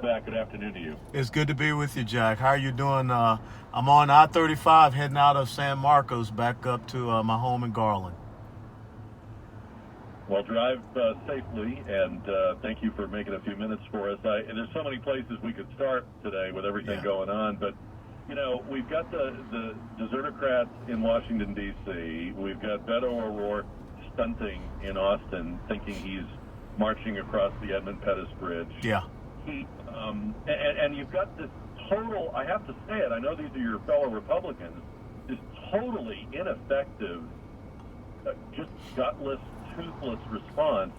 back. Good afternoon to you. It's good to be with you, Jack. How are you doing? I'm on I-35 heading out of San Marcos back up to my home in Garland. Well, drive safely, and thank you for making a few minutes for us. And there's so many places we could start today with everything going on, but you know, we've got the desertocrats in Washington, D.C. We've got Beto O'Rourke stunting in Austin, thinking he's marching across the Edmund Pettus Bridge. Yeah. And you've got this total, I have to say it, I know these are your fellow Republicans, this totally ineffective, just gutless, toothless response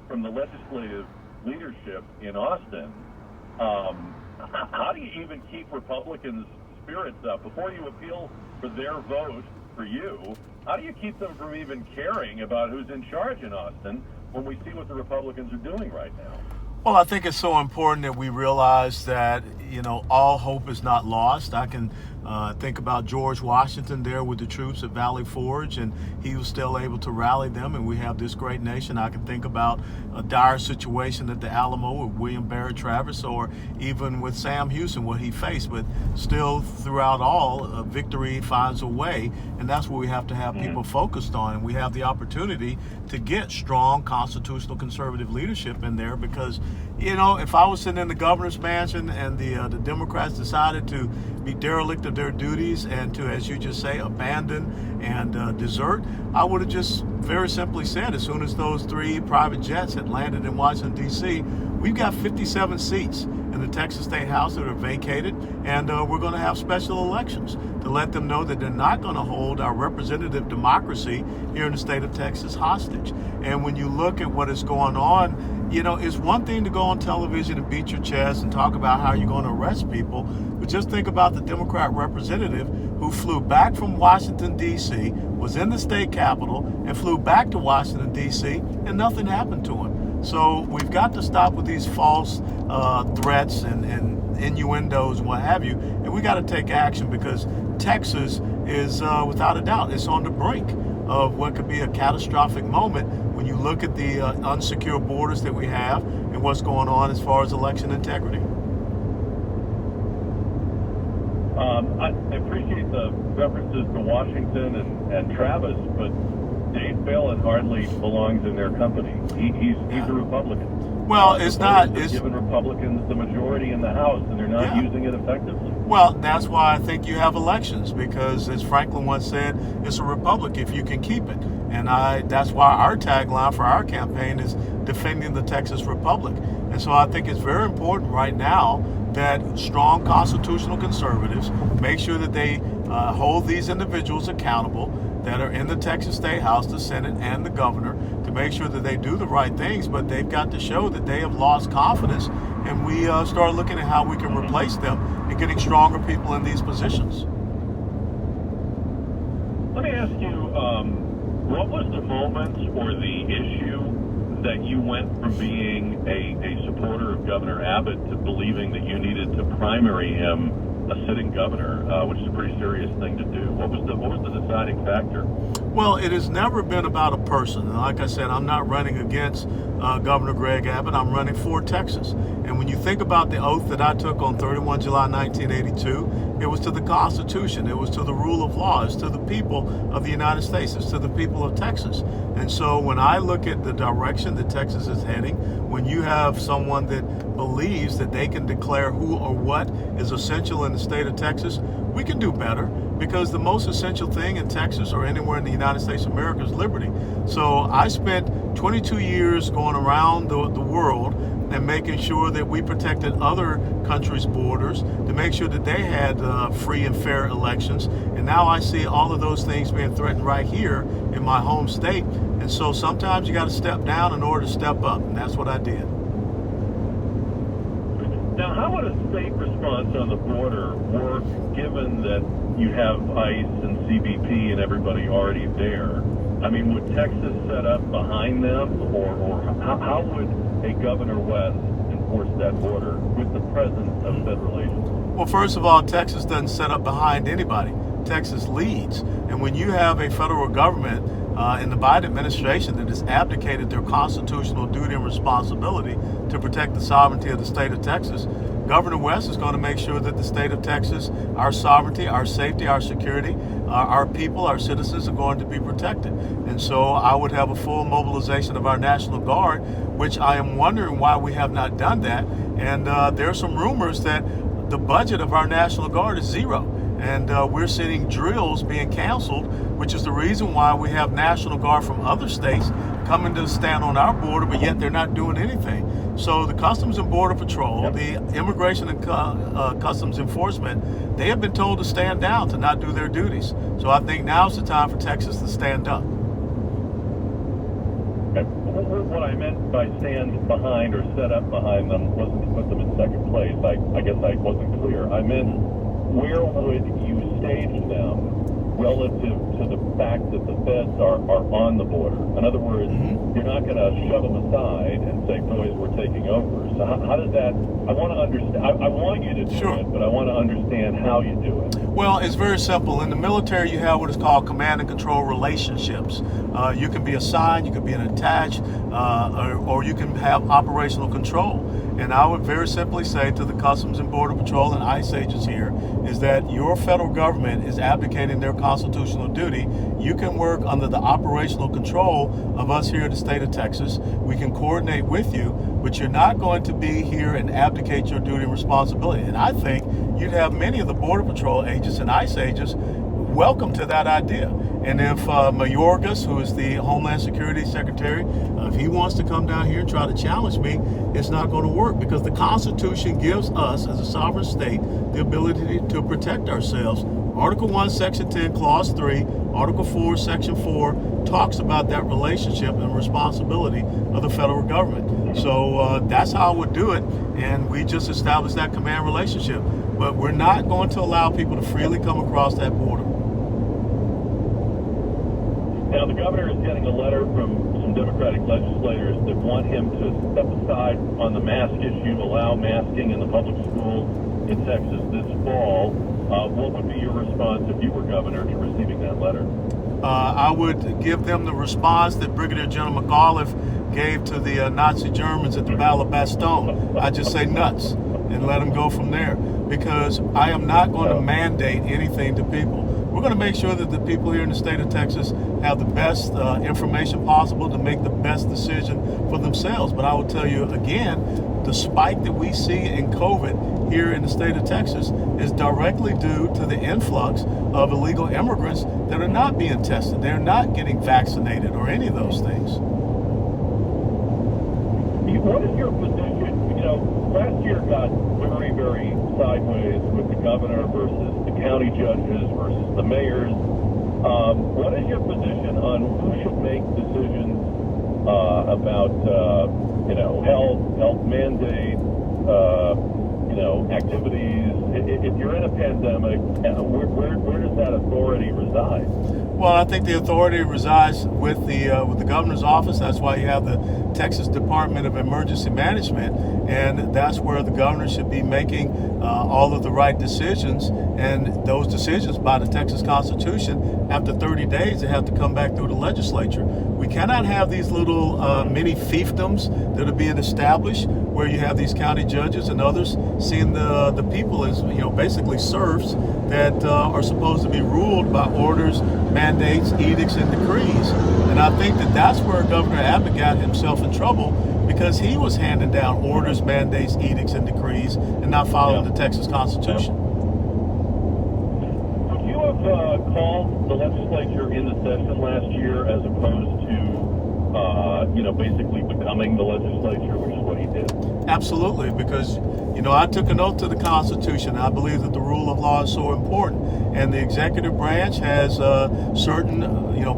from the legislative leadership in Austin. How do you even keep Republicans' spirits up? Before you appeal for their vote for you, how do you keep them from even caring about who's in charge in Austin when we see what the Republicans are doing right now? Well, I think it's so important that we realize that, you know, all hope is not lost. I can think about George Washington there with the troops at Valley Forge, and he was still able to rally them, and we have this great nation. I can think about a dire situation at the Alamo with William Barrett Travis, or even with Sam Houston, what he faced. But still, throughout all, victory finds a way, and that's what we have to have people focused on. And we have the opportunity to get strong constitutional conservative leadership in there, because, you know, if I was sitting in the governor's mansion and the Democrats decided to be derelict of their duties and to, as you just say, abandon and desert, I would have just very simply said, as soon as those 3 private jets had landed in Washington, D.C., we've got 57 seats in the Texas State House that are vacated, and we're going to have special elections to let them know that they're not going to hold our representative democracy here in the state of Texas hostage. And when you look at what is going on, you know, it's one thing to go on television and beat your chest and talk about how you're going to arrest people, but just think about the Democrat representative who flew back from Washington, D.C., was in the state capitol, and flew back to Washington, D.C., and nothing happened to him. So we've got to stop with these false threats and innuendos and what have you, and we got to take action, because Texas is, without a doubt, it's on the brink of what could be a catastrophic moment when you look at the unsecure borders that we have and what's going on as far as election integrity. I appreciate the references to Washington and Travis, but Dave Phelan hardly belongs in their company. He's a Republican. Well, it's not. It's given Republicans the majority in the House, and they're not using it effectively. Well, that's why I think you have elections, because, as Franklin once said, it's a republic if you can keep it. And that's why our tagline for our campaign is defending the Texas Republic. And so I think it's very important right now that strong constitutional conservatives make sure that they hold these individuals accountable that are in the Texas State House, the Senate, and the governor, to make sure that they do the right things, but they've got to show that they have lost confidence, and we start looking at how we can replace them and getting stronger people in these positions. Let me ask you, what was the moment or the issue that you went from being a supporter of Governor Abbott to believing that you needed to primary him, a sitting governor, which is a pretty serious thing to do? What was the deciding factor? Well, it has never been about a person. And like I said, I'm not running against Governor Greg Abbott. I'm running for Texas. And when you think about the oath that I took on 31 July 1982, it was to the Constitution. It was to the rule of law. It's to the people of the United States. It's to the people of Texas. And so when I look at the direction that Texas is heading, when you have someone that believes that they can declare who or what is essential in the state of Texas, we can do better, because the most essential thing in Texas or anywhere in the United States of America is liberty. So I spent 22 years going around the world and making sure that we protected other countries' borders, to make sure that they had free and fair elections. And now I see all of those things being threatened right here in my home state. And so sometimes you got to step down in order to step up, and that's what I did. Now, how would a state response on the border work, given that you have ICE and CBP and everybody already there? I mean, would Texas set up behind them, or how would a Governor West enforce that border with the presence of federal agents? Well, first of all, Texas doesn't set up behind anybody. Texas leads. And when you have a federal government in the Biden administration that has abdicated their constitutional duty and responsibility to protect the sovereignty of the state of Texas. Governor West is going to make sure that the state of Texas, our sovereignty, our safety, our security, our people, our citizens are going to be protected. And so I would have a full mobilization of our National Guard, which I am wondering why we have not done that. And there are some rumors that the budget of our National Guard is zero. And we're seeing drills being canceled, which is the reason why we have National Guard from other states coming to stand on our border, but yet they're not doing anything. So the Customs and Border Patrol, the Immigration and Customs Enforcement, they have been told to stand down, to not do their duties. So I think now's the time for Texas to stand up. What I meant by stand behind or set up behind them wasn't to put them in second place. I guess I wasn't clear. I meant, where would you stage them relative to the fact that the feds are on the border? In other words, you're not going to shove them aside and say, boys, we're taking over. So how does that, I want to understand, I want you to do it, but I want to understand how you do it. Well, it's very simple. In the military, you have what is called command and control relationships. You can be assigned, you can be attached, or you can have operational control. And I would very simply say to the Customs and Border Patrol and ICE agents here is that your federal government is abdicating their constitutional duty. You can work under the operational control of us here in the state of Texas. We can coordinate with you, but you're not going to be here and abdicate your duty and responsibility. And I think you'd have many of the Border Patrol agents and ICE agents welcome to that idea. And if Mayorkas, who is the Homeland Security Secretary, if he wants to come down here and try to challenge me, it's not going to work, because the Constitution gives us, as a sovereign state, the ability to protect ourselves. Article 1, Section 10, Clause 3, Article 4, Section 4 talks about that relationship and responsibility of the federal government. So that's how I would do it, and we just established that command relationship. But we're not going to allow people to freely come across that border. Now, the governor is getting a letter from some Democratic legislators that want him to step aside on the mask issue, allow masking in the public schools in Texas this fall. What would be your response if you were governor to receiving that letter? I would give them the response that Brigadier General McAuliffe gave to the Nazi Germans at the Battle of Bastogne. I just say nuts and let them go from there, because I am not going to mandate anything to people. We're going to make sure that the people here in the state of Texas have the best information possible to make the best decision for themselves. But I will tell you again, the spike that we see in COVID here in the state of Texas is directly due to the influx of illegal immigrants that are not being tested. They're not getting vaccinated or any of those things. What is your position? You know, last year got very, very sideways with the governor versus the county judges versus the mayors. What is your position on who should make decisions about, health mandate, activities? If you're in a pandemic, where does that authority reside? Well, I think the authority resides with the governor's office. That's why you have the Texas Department of Emergency Management, and that's where the governor should be making all of the right decisions. And those decisions, by the Texas Constitution, after 30 days, they have to come back through the legislature. We cannot have these little mini fiefdoms that are being established, where you have these county judges and others seeing the people as basically serfs that are supposed to be ruled by orders, mandates, edicts, and decrees. And I think that that's where Governor Abbott got himself in trouble, because he was handing down orders, mandates, edicts, and decrees, and not following the Texas Constitution. Would you have called the legislature in the session last year as opposed to, basically becoming the legislature, which is what he did? Absolutely, because I took an oath to the Constitution. I believe that the rule of law is so important, and the executive branch has certain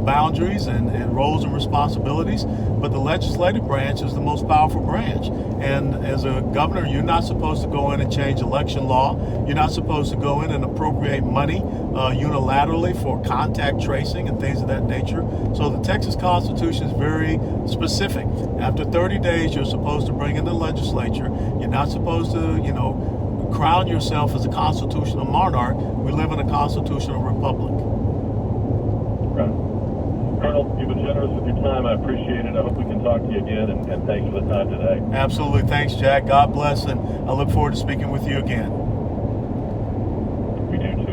boundaries and roles and responsibilities, but the legislative branch is the most powerful branch. And as a governor, you're not supposed to go in and change election law. You're not supposed to go in and appropriate money unilaterally for contact tracing and things of that nature. So the Texas Constitution is very specific. After 30 days, you're supposed to bring in the legislature. You're not supposed to, crown yourself as a constitutional monarch. We live in a constitutional republic. Right. Colonel, you've been generous with your time. I appreciate it. I hope we can talk to you again, and thanks for the time today. Absolutely. Thanks, Jack. God bless, and I look forward to speaking with you again.